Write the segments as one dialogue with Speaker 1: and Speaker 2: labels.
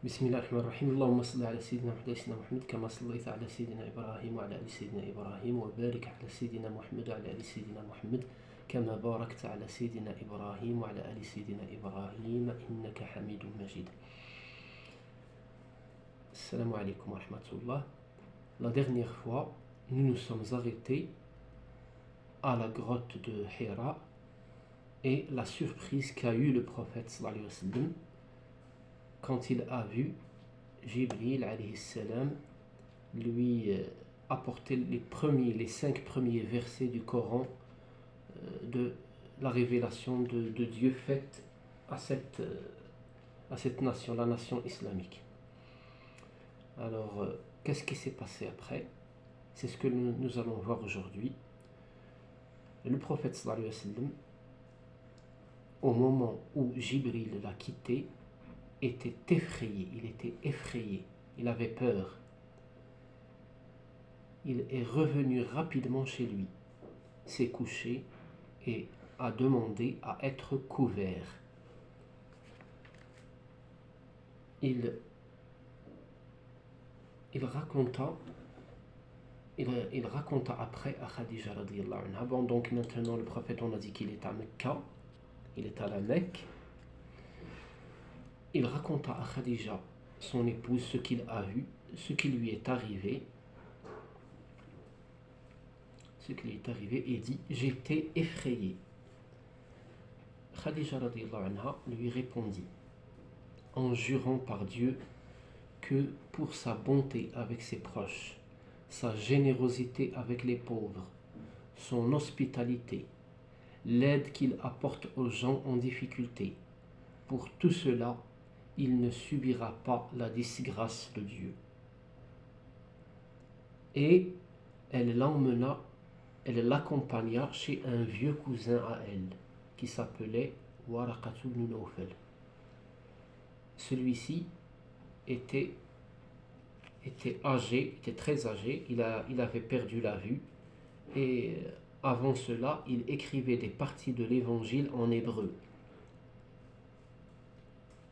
Speaker 1: بسم الله الرحمن الرحيم اللهم صل على سيدنا محمد سيدنا محمد كما صليت على سيدنا إبراهيم وعلى آل سيدنا إبراهيم وبارك على سيدنا محمد وعلى آل سيدنا محمد كما باركت على سيدنا إبراهيم وعلى آل سيدنا إبراهيم إنك حميد مجيد. Assalamu alaikum wa rahmatullah. La dernière fois, nous nous sommes arrêtés à la grotte de Hira et la surprise qu'a eu le prophète sallallahu alayhi wa sallam quand il a vu Jibril alayhi salam lui apporter les 5 premiers versets du Coran de la révélation de Dieu faite à cette nation, la nation islamique. Alors, qu'est-ce qui s'est passé après? C'est ce que nous allons voir aujourd'hui. Le prophète sallallahu alayhi wa sallam, au moment où Jibril l'a quitté, était effrayé, il avait peur. Il est revenu rapidement chez lui, s'est couché et a demandé à être couvert. Il raconta après à Khadija radiyallahu anha. Bon, donc maintenant le prophète, on a dit qu'il est à Mecca, il est à la Mecque. Il raconta à Khadija, son épouse, ce qu'il a vu, ce qui lui est arrivé, et dit: j'étais effrayé. Khadija radiyallahu anha lui répondit, en jurant par Dieu que pour sa bonté avec ses proches, sa générosité avec les pauvres, son hospitalité, l'aide qu'il apporte aux gens en difficulté, pour tout cela, il ne subira pas la disgrâce de Dieu. Et elle l'accompagna chez un vieux cousin à elle, qui s'appelait Waraqatu ibn Nawfal. Celui-ci était très âgé, il avait perdu la vue, et avant cela, il écrivait des parties de l'évangile en hébreu.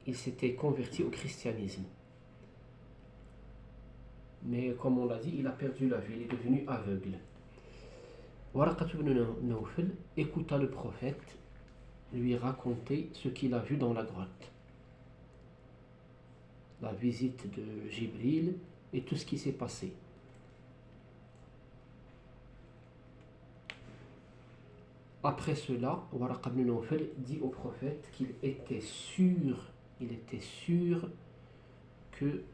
Speaker 1: Il s'était converti au christianisme. Mais comme on l'a dit, il a perdu la vue, il est devenu aveugle. Waraqat ibn Nawfal écouta le prophète lui raconter ce qu'il a vu dans la grotte. La visite de Jibril et tout ce qui s'est passé. Après cela, Waraqat ibn Nawfal dit au prophète qu'il était sûr que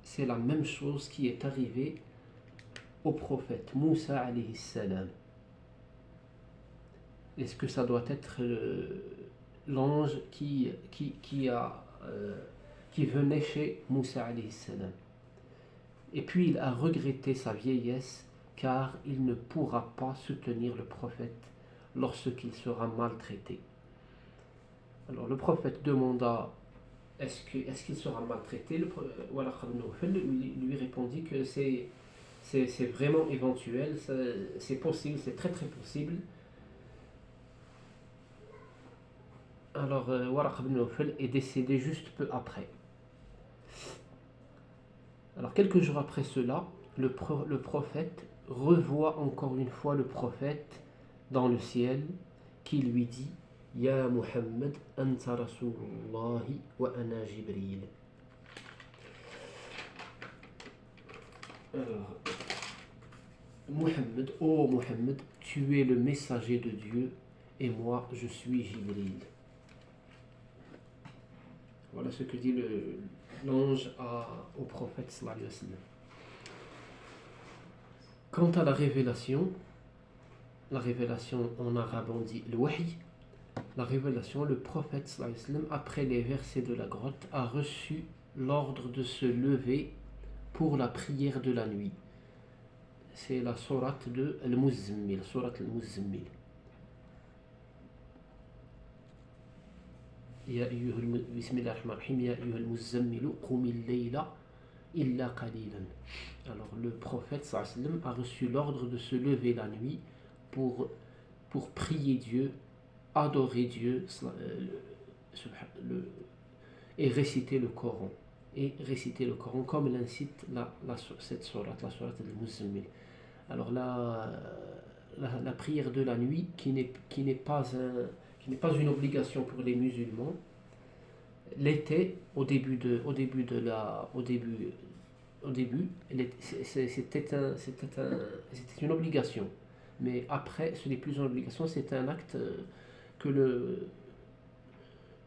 Speaker 1: c'est la même chose qui est arrivée au prophèt Moussa alayhi salam. Est-ce que ça doit être l'ange qui venait chez Moussa alayhi salam? Et puis il a regretté sa vieillesse, car il ne pourra pas soutenir le prophète lorsqu'il sera maltraité. Alors le prophète demanda: est-ce qu'il sera maltraité? Waraqat ibn Nawfal lui répondit que c'est vraiment éventuel, c'est possible, c'est très très possible. Alors Waraqat ibn Nawfal est décédé juste peu après. Alors quelques jours après cela, le prophète revoit encore une fois le prophète dans le ciel, qui lui dit: Ya Muhammad, anta Rasulullahi wa ana Jibril. Alors, Muhammad, tu es le messager de Dieu et moi je suis Jibril. Voilà ce que dit l'ange au prophète sallallahu alayhi wa sallam. Quant à la révélation en arabe on dit le wahy. La révélation, le prophète sallallahu alayhi wa sallam, après les versets de la grotte, a reçu l'ordre de se lever pour la prière de la nuit. C'est la sourate de Al-Muzammil, Al-Muzammil. Bismillah ar-Rahman ar-Rahim, Ya ayyuhal muzammilu qumil layla illa qalilan. Alors le prophète sallallahu alayhi wa sallam a reçu l'ordre de se lever la nuit pour prier Dieu, adorer Dieu et réciter le Coran. et réciter le Coran comme l'incite cette sourate, la sourate al-Muzammil. Alors la prière de la nuit, qui n'est pas une obligation pour les musulmans, l'était au début, c'était une obligation. Mais après, ce n'est plus une obligation, c'est un acte que le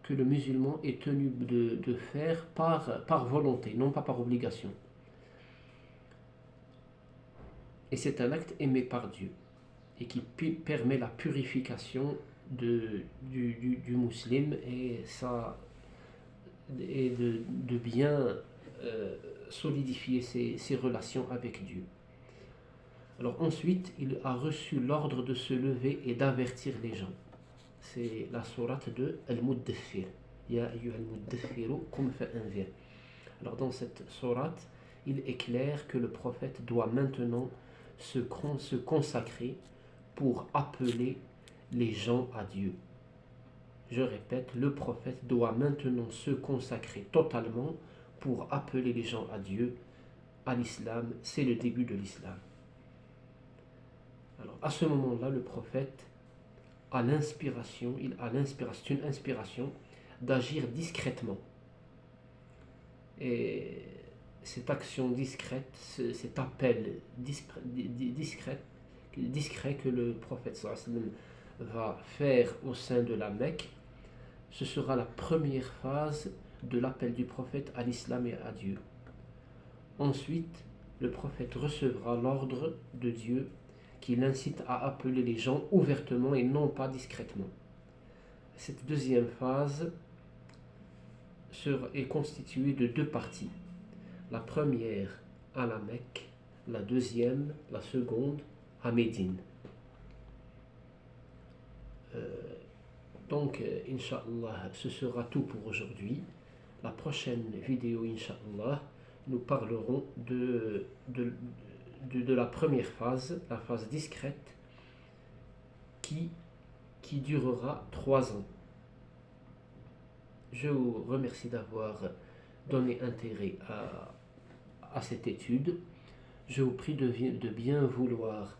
Speaker 1: musulman est tenu de faire par volonté, non pas par obligation. Et c'est un acte aimé par Dieu et qui permet la purification du musulman et de bien solidifier ses relations avec Dieu. Alors ensuite, il a reçu l'ordre de se lever et d'avertir les gens. C'est la sourate de Al-Muddathir. Ya ayyuha al-muddathiru qum fa'anzir. Alors dans cette sourate, il est clair que le prophète doit maintenant se consacrer pour appeler les gens à Dieu. Je répète, le prophète doit maintenant se consacrer totalement pour appeler les gens à Dieu, à l'islam. C'est le début de l'islam. Alors à ce moment-là, le prophète a l'inspiration, c'est une inspiration d'agir discrètement. Et cette action discrète, cet appel discret que le prophète sallallahu alayhi wa sallam va faire au sein de la Mecque, ce sera la première phase de l'appel du prophète à l'islam et à Dieu. Ensuite, le prophète recevra l'ordre de Dieu qui l'incite à appeler les gens ouvertement et non pas discrètement. Cette deuxième phase est constituée de deux parties. La première à la Mecque, la deuxième, la seconde, à Médine. Donc, Inch'Allah, ce sera tout pour aujourd'hui. La prochaine vidéo, Inch'Allah, nous parlerons de la première phase, la phase discrète, qui durera 3 ans. Je vous remercie d'avoir donné intérêt à cette étude. Je vous prie de bien vouloir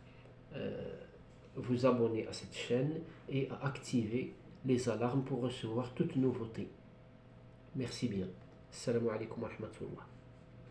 Speaker 1: vous abonner à cette chaîne et à activer les alarmes pour recevoir toute nouveauté. Merci bien. Assalamu alaikum wa rahmatullah.